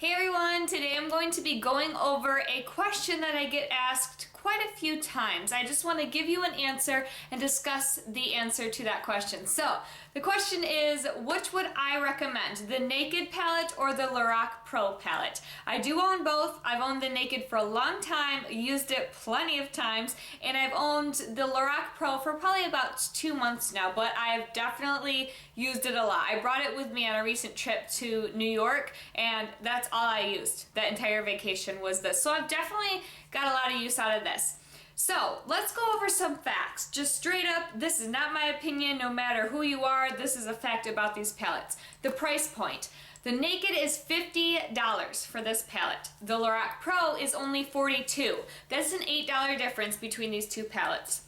Hey everyone, today I'm going to be going over a question that I get asked quite a few times. I just want to give you an answer and discuss the answer to that question. So, the question is, which would I recommend, the Naked palette or the Lorac Pro palette? I do own both. I've owned the Naked for a long time, used it plenty of times, and I've owned the Lorac Pro for probably about 2 months now, but I've definitely used it a lot. I brought it with me on a recent trip to New York, and that's all I used. That entire vacation was this. So I've definitely got a lot of use out of this. So let's go over some facts. Just straight up, this is not my opinion, no matter who you are, this is a fact about these palettes. The price point. The Naked is $50 for this palette. The Lorac Pro is only $42. That's an $8 difference between these two palettes.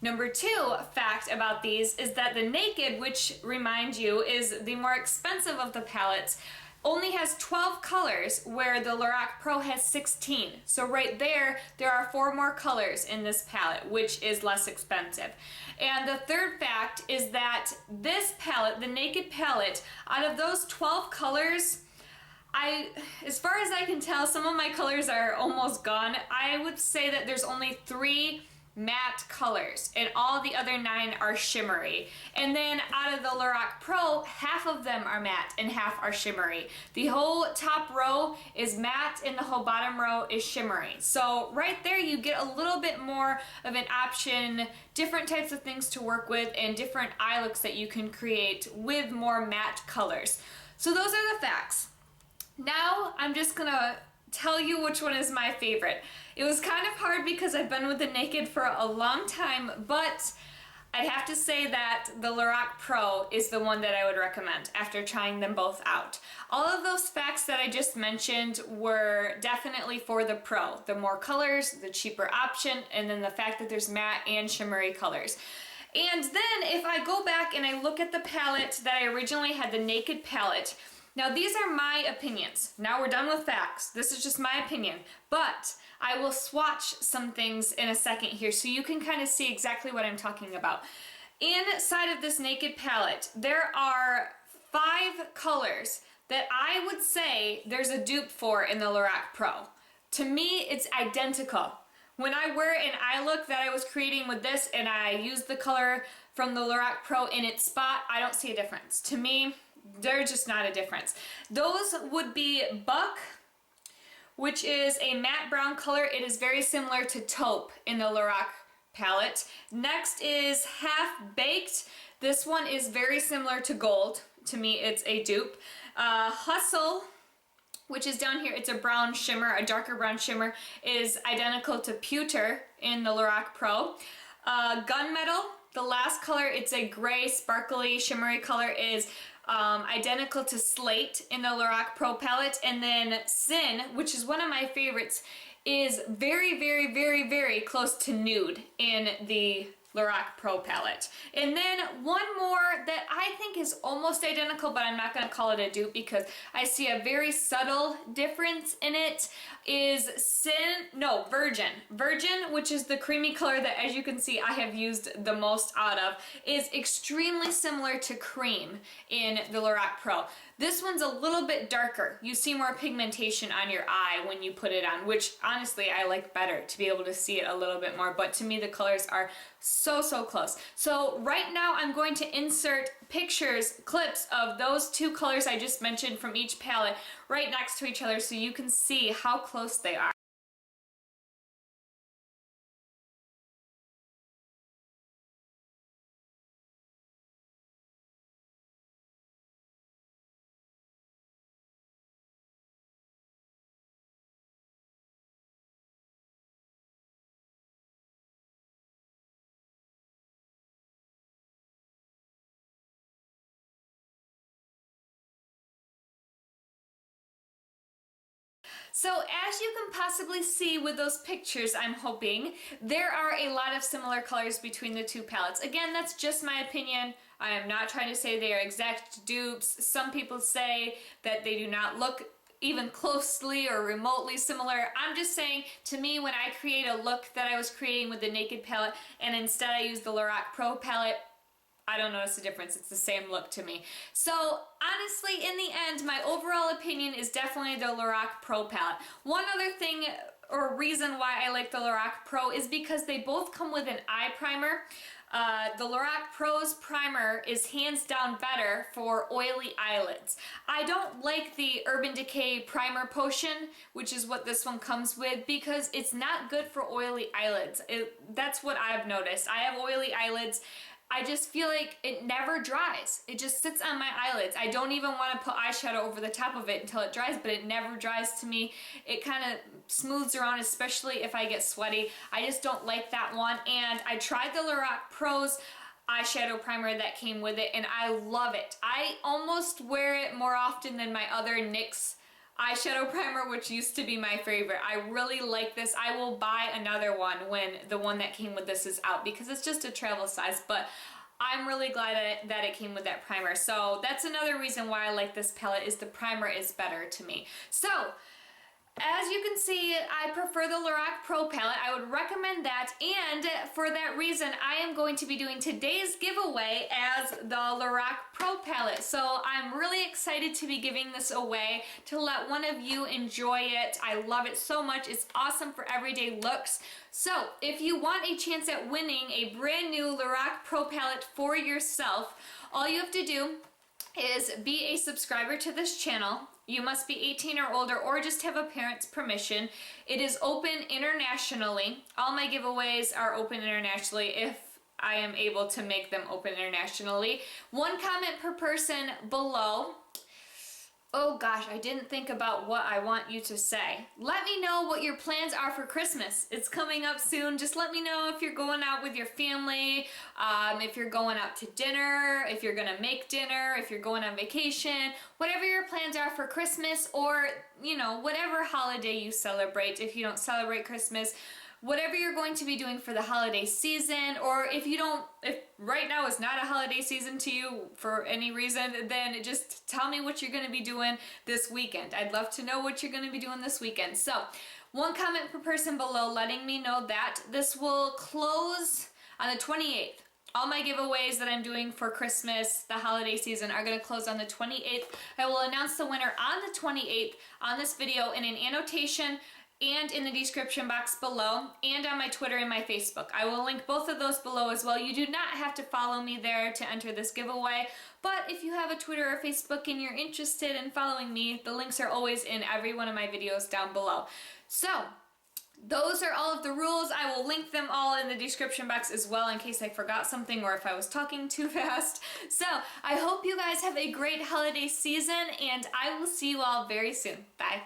Number two fact about these is that the Naked, which remind you is the more expensive of the palettes, only has 12 colors where the Lorac Pro has 16. So right there are 4 more colors in this palette, which is less expensive. And the third fact is that this palette, the Naked palette, out of those 12 colors, as far as I can tell, some of my colors are almost gone. I would say that there's only 3 matte colors and all the other 9 are shimmery. And then out of the Lorac Pro, half of them are matte and half are shimmery. The whole top row is matte and the whole bottom row is shimmery. So right there you get a little bit more of an option, different types of things to work with and different eye looks that you can create with more matte colors. So those are the facts. Now I'm just gonna tell you which one is my favorite. It was kind of hard because I've been with the Naked for a long time, but I'd have to say that the Lorac Pro is the one that I would recommend after trying them both out. All of those facts that I just mentioned were definitely for the Pro. The more colors, the cheaper option, and then the fact that there's matte and shimmery colors. And then if I go back and I look at the palette that I originally had, the Naked palette, now these are my opinions. Now we're done with facts. This is just my opinion. But I will swatch some things in a second here so you can kind of see exactly what I'm talking about. Inside of this Naked palette, there are 5 colors that I would say there's a dupe for in the Lorac Pro. To me, it's identical. When I wear an eye look that I was creating with this and I use the color from the Lorac Pro in its spot, I don't see a difference. To me, there's just not a difference. Those would be Buck, which is a matte brown color. It is very similar to Taupe in the Lorac palette. Next is Half Baked. This one is very similar to Gold. To me, it's a dupe. Hustle, which is down here, it's a brown shimmer, a darker brown shimmer, is identical to Pewter in the Lorac Pro. Gunmetal, the last color, it's a gray, sparkly, shimmery color, is identical to Slate in the Lorac Pro palette. And then Sin, which is one of my favorites, is very, very, very, very close to Nude in the Lorac Pro palette. And then one more that I think is almost identical, but I'm not going to call it a dupe because I see a very subtle difference in it, is Virgin. Virgin, which is the creamy color that, as you can see, I have used the most out of, is extremely similar to Cream in the Lorac Pro. This one's a little bit darker. You see more pigmentation on your eye when you put it on, which honestly I like better, to be able to see it a little bit more, but to me the colors are so close. So right now I'm going to insert pictures, clips of those 2 colors I just mentioned from each palette right next to each other so you can see how close they are. So as you can possibly see with those pictures, I'm hoping, there are a lot of similar colors between the 2 palettes. Again, that's just my opinion. I am not trying to say they are exact dupes. Some people say that they do not look even closely or remotely similar. I'm just saying, to me, when I create a look that I was creating with the Naked palette and instead I use the Lorac Pro palette, I don't notice a difference. It's the same look to me. So honestly, in the end, my overall opinion is definitely the Lorac Pro Palette. One other thing or reason why I like the Lorac Pro is because they both come with an eye primer. The Lorac Pro's primer is hands down better for oily eyelids. I don't like the Urban Decay Primer Potion, which is what this one comes with, because it's not good for oily eyelids. That's what I've noticed. I have oily eyelids. I just feel like it never dries. It just sits on my eyelids. I don't even want to put eyeshadow over the top of it until it dries, but it never dries to me. It kind of smooths around, especially if I get sweaty. I just don't like that one. And I tried the Lorac Pro's eyeshadow primer that came with it, and I love it. I almost wear it more often than my other NYX eyeshadow primer, which used to be my favorite. I really like this. I will buy another one when the one that came with this is out, because it's just a travel size, but I'm really glad that it came with that primer. So that's another reason why I like this palette, is the primer is better to me. So as you can see, I prefer the Lorac Pro Palette. I would recommend that, and for that reason, I am going to be doing today's giveaway as the Lorac Pro Palette. So I'm really excited to be giving this away to let one of you enjoy it. I love it so much. It's awesome for everyday looks. So if you want a chance at winning a brand new Lorac Pro Palette for yourself, all you have to do is be a subscriber to this channel. You must be 18 or older, or just have a parent's permission. It is open internationally. All my giveaways are open internationally if I am able to make them open internationally. One comment per person below. Oh gosh, I didn't think about what I want you to say. Let me know what your plans are for Christmas. It's coming up soon. Just let me know if you're going out with your family, if you're going out to dinner, if you're gonna make dinner, if you're going on vacation, whatever your plans are for Christmas, or, you know, whatever holiday you celebrate. If you don't celebrate Christmas, whatever you're going to be doing for the holiday season, or if right now is not a holiday season to you for any reason, then just tell me what you're going to be doing this weekend. I'd love to know what you're going to be doing this weekend. So, one comment per person below letting me know that. This will close on the 28th. All my giveaways that I'm doing for Christmas, the holiday season, are going to close on the 28th. I will announce the winner on the 28th on this video in an annotation and in the description box below, and on my Twitter and my Facebook. I will link both of those below as well. You do not have to follow me there to enter this giveaway, but if you have a Twitter or Facebook and you're interested in following me, the links are always in every one of my videos down below. So, those are all of the rules. I will link them all in the description box as well in case I forgot something or if I was talking too fast. So, I hope you guys have a great holiday season, and I will see you all very soon. Bye.